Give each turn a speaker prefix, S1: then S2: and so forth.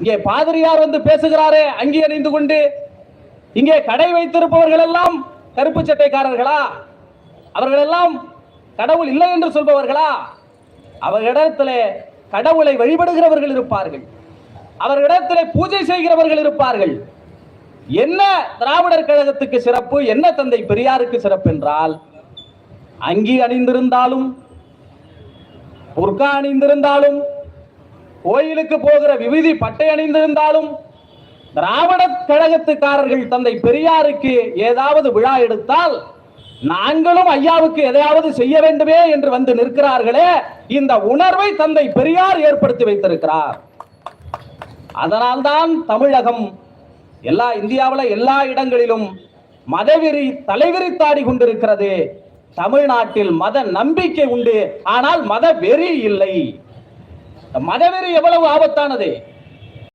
S1: இங்கே பாதிரியார் வந்து பேசுகிறாரே அங்கி அணிந்து கொண்டு, இங்கே கடை வைத்திருப்பவர்கள் எல்லாம் கருப்பு சட்டைக்காரர்களா? அவர்கள் எல்லாம் கடவுள் இல்லை என்று சொல்பவர்களா? அவர்களிடத்திலே கடவுளை வழிபடுகிறவர்கள் இருப்பார்கள், அவர்களிடத்திலே பூஜை செய்கிறவர்கள் இருப்பார்கள். என்ன திராவிடர் கழகத்துக்கு சிறப்பு, என்ன தந்தை பெரியாருக்கு சிறப்பு என்றால், அங்கி அணிந்திருந்தாலும் புர்கா அணிந்திருந்தாலும் கோயிலுக்கு போகிற விபூதி பட்டை அணிந்திருந்தாலும் திராவிட கழகத்துக்காரர்கள் தந்தை பெரியாருக்கு ஏதாவது விழா எடுத்தால் நாங்களும் ஐயாவுக்கு எதையாவது செய்ய வேண்டுமே என்று வந்து நிற்கிறார்களே, இந்த உணர்வை தந்தை பெரியார் ஏற்படுத்தி வைத்திருக்கிறார். அதனால்தான் தமிழகம் இந்தியாவில் எல்லா இடங்களிலும் மதவெறி தலைவிரித்தாடி கொண்டிருக்கிறது. தமிழ்நாட்டில் மத நம்பிக்கை உண்டு, ஆனால் மத வெறி இல்லை. மதவெறி எவ்வளவு ஆபத்தானது!